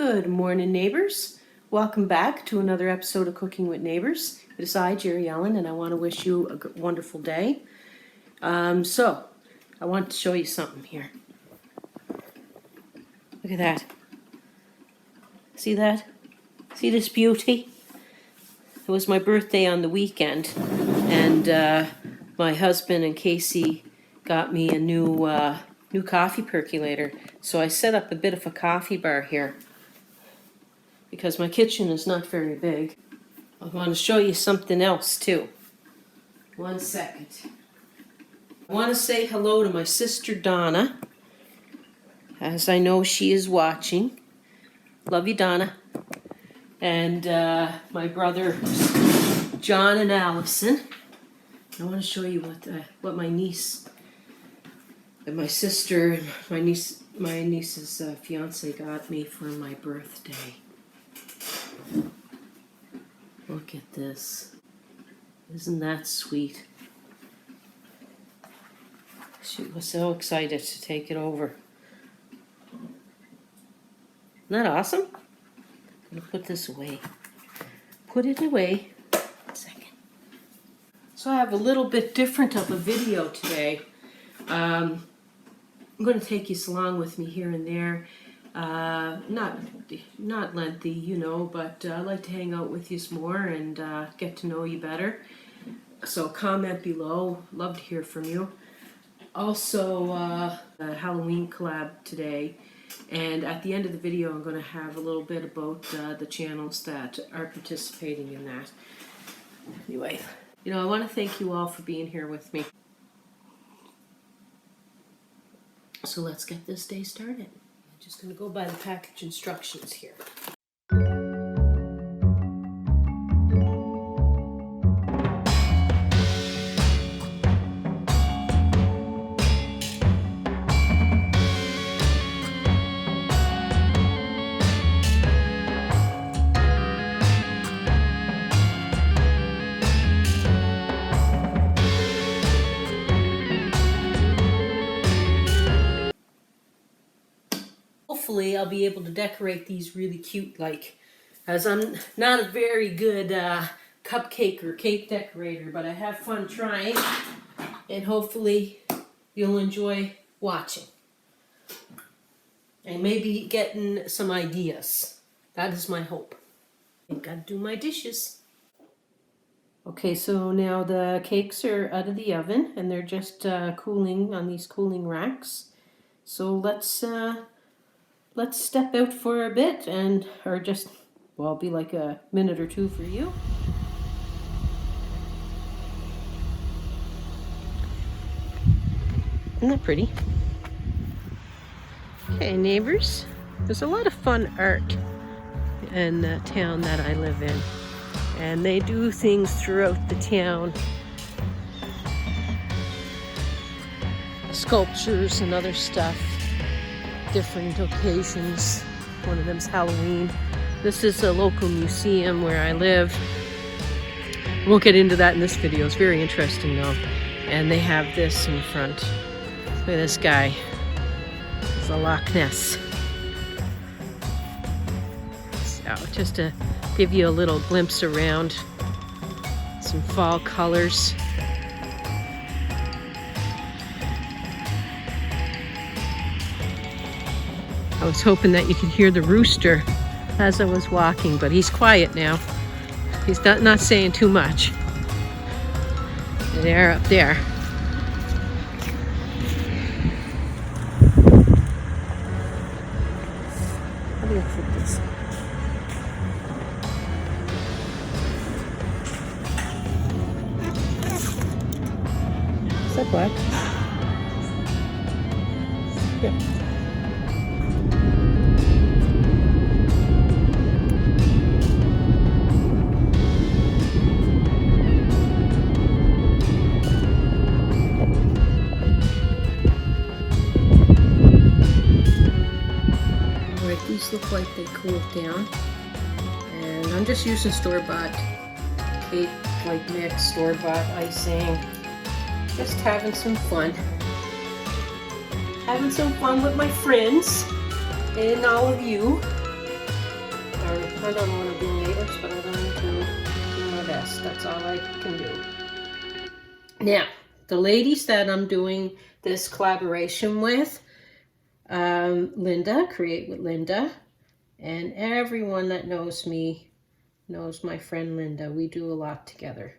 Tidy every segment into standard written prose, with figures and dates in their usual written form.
Good morning, neighbors. Welcome back to another episode of Cooking with Neighbors. It is I, Jerry Ellen, and I want to wish you a wonderful day. So, I want to show you something here. Look at that. See that? See this beauty? It was my birthday on the weekend, and my husband and Casey got me a new coffee percolator. So I set up a bit of a coffee bar here, because my kitchen is not very big. I want to show you something else too. 1 second. I want to say hello to my sister Donna, as I know she is watching. Love you, Donna. And my brothers John and Allison. I want to show you what my niece and my sister and my niece's fiance got me for my birthday. Look at this. Isn't that sweet? She was so excited to take it over. Isn't that awesome? I'm gonna put this away. Put it away. 1 second. So I have a little bit different of a video today. I'm going to take you along with me here and there. Not lengthy, you know, but I like to hang out with you some more and get to know you better. So comment below. Love to hear from you. Also, a Halloween collab today. And at the end of the video, I'm going to have a little bit about the channels that are participating in that. Anyway, you know, I want to thank you all for being here with me. So let's get this day started. I'm just going to go by the package instructions here. Hopefully I'll be able to decorate these really cute, as I'm not a very good cupcake or cake decorator, but I have fun trying, and hopefully you'll enjoy watching and maybe getting some ideas. That is my hope. I've got to do my dishes. Okay, so now the cakes are out of the oven and they're just cooling on these cooling racks. So let's step out for a bit it'll be like a minute or two for you. Isn't that pretty? Okay, neighbors, there's a lot of fun art in the town that I live in. And they do things throughout the town. Sculptures and other stuff. Different occasions. One of them's Halloween. This is a local museum where I live. I won't get into that in this video. It's very interesting though. And they have this in front. Look at this guy. It's a Loch Ness. So just to give you a little glimpse around some fall colors. I was hoping that you could hear the rooster as I was walking, but he's quiet now. He's not saying too much. They're up there. How do you put this? Is that black? Yeah. These look like they cooled down, and I'm just using store-bought cake mix, store-bought icing, just having some fun with my friends and all of you. I don't know what I'm doing, neighbors, but I'm going to do my best. That's all I can do. Now, the ladies that I'm doing this collaboration with, Linda, Create with Linda, and everyone that knows me knows my friend Linda. We do a lot together.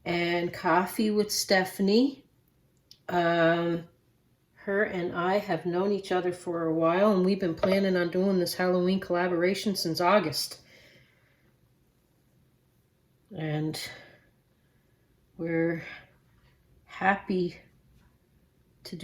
And Coffee with Stephanie. Her and I have known each other for a while, and we've been planning on doing this Halloween collaboration since August. And we're happy to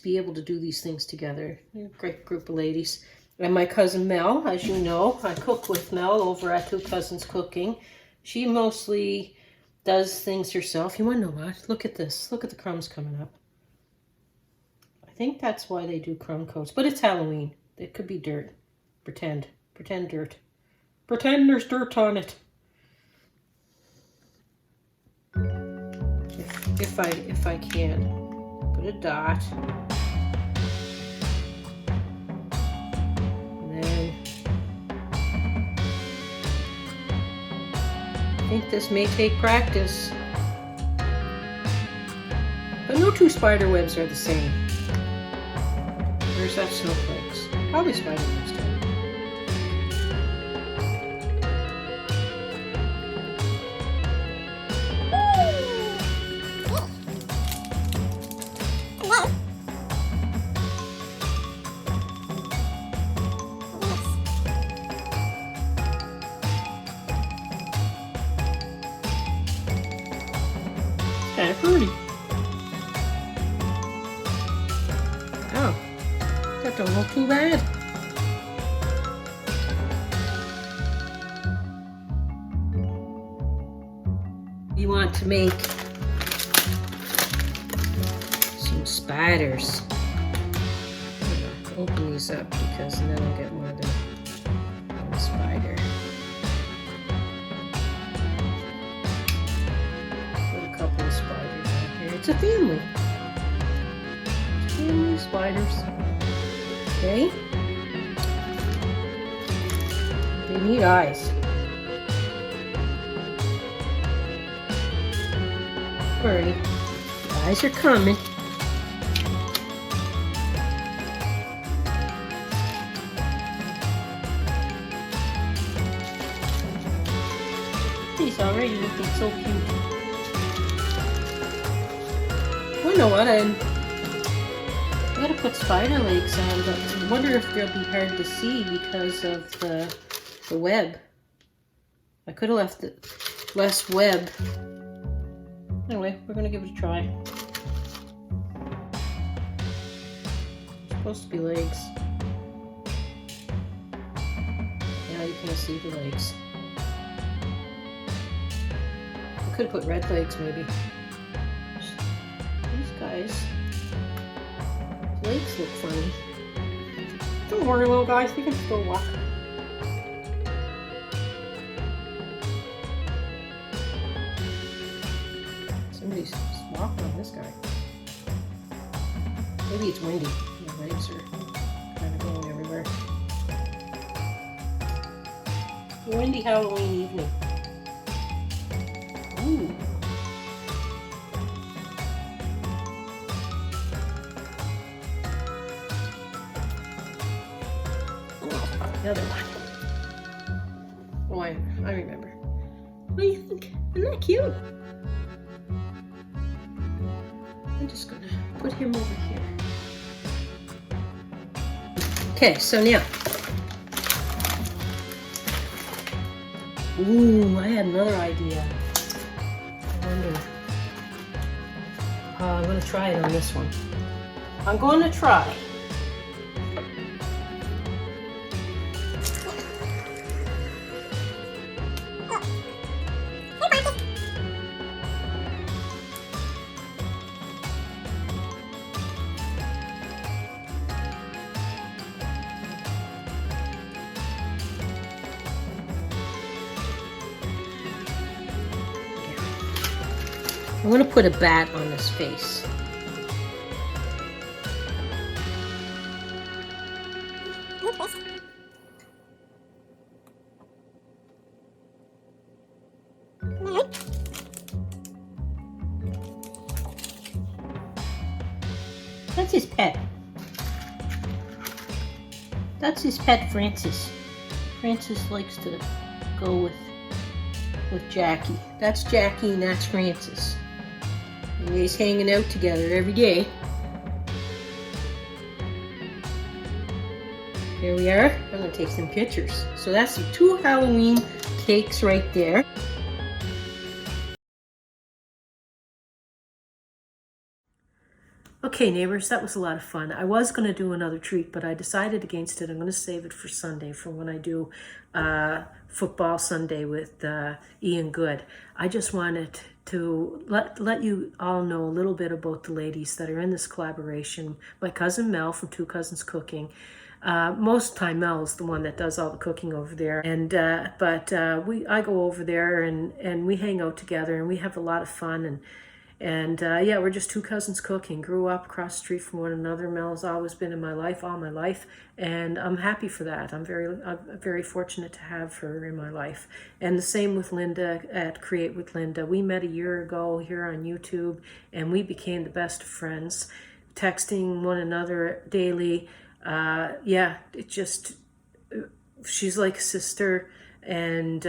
be able to do these things together. We're a great group of ladies. And my cousin Mel, as you know, I cook with Mel over at Two Cousins Cooking. She mostly does things herself. You want to know what? Look at this. Look at the crumbs coming up. I think that's why they do crumb coats, but it's Halloween. It could be dirt. Pretend dirt. Pretend there's dirt on it. If I can, put a dot, and then I think this may take practice, but no two spider webs are the same. Where's that snowflakes? Probably spider webs too. Kind of pretty. Oh, that don't look too bad. You want to make some spiders. I'm gonna open these up because then I'll get more than one spider. Spiders out here. It's a family. It's a family of spiders. Okay. They need eyes. Alright. Eyes are coming. He's already looking so cute. You know what, I gotta put spider legs on, but I wonder if they'll be hard to see because of the web. I could have left it less web. Anyway, we're gonna give it a try. It's supposed to be legs. Now you can't see the legs. I could put red legs maybe. Guys, legs look funny. Don't worry, little guys, we can still walk. Somebody's walking on this guy. Maybe it's windy. My legs are kind of going everywhere. It's a windy Halloween evening. Ooh. The other one. Oh, I remember. What do you think? Isn't that cute? I'm just gonna put him over here. Okay, so now. Ooh, I had another idea. I wonder. I'm gonna try it on this one. I'm going to try. I'm going to put a bat on his face. That's his pet. That's his pet, Francis. Francis likes to go with Jackie. That's Jackie and that's Francis. And they's hanging out together every day. Here we are. I'm gonna take some pictures. So that's the 2 Halloween cakes right there. Okay, neighbors, that was a lot of fun. I was going to do another treat, but I decided against it. I'm going to save it for Sunday, for when I do football Sunday with Ian Good. I just wanted to let you all know a little bit about the ladies that are in this collaboration. My cousin Mel from Two Cousins Cooking. Most time Mel's the one that does all the cooking over there, and I go over there and we hang out together and we have a lot of fun. And yeah, we're just two cousins cooking. Grew up across the street from one another. Mel's always been in my life, all my life, and I'm happy for that. I'm very fortunate to have her in my life. And the same with Linda at Create with Linda. We met a year ago here on YouTube, and we became the best of friends, texting one another daily. Yeah, it just, she's like a sister, and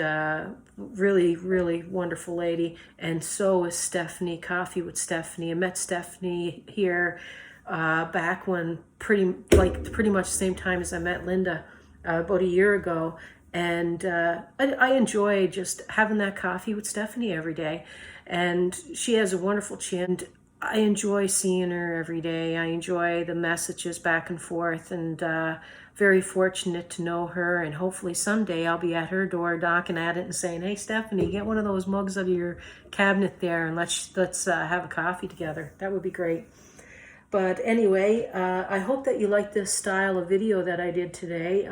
really, really wonderful lady. And so is Stephanie, Coffee with Stephanie. I met Stephanie here back when pretty much the same time as I met Linda about a year ago. And I enjoy just having that coffee with Stephanie every day. And she has a wonderful chin. I enjoy seeing her every day. I enjoy the messages back and forth, and very fortunate to know her. And hopefully someday I'll be at her door knocking at it and saying, "Hey, Stephanie, get one of those mugs out of your cabinet there and let's have a coffee together." That would be great. But anyway, I hope that you like this style of video that I did today.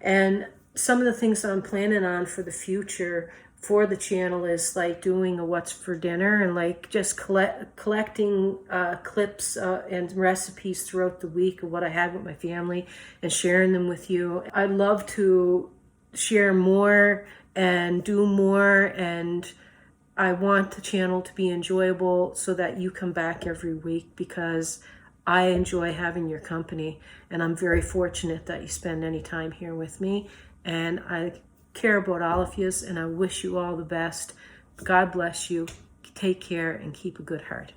And some of the things I'm planning on for the future for the channel is like doing a what's for dinner, and like just collecting clips and recipes throughout the week of what I had with my family and sharing them with you. I'd love to share more and do more, and I want the channel to be enjoyable so that you come back every week, because I enjoy having your company, and I'm very fortunate that you spend any time here with me. And I care about all of you, and I wish you all the best. God bless you. Take care and keep a good heart.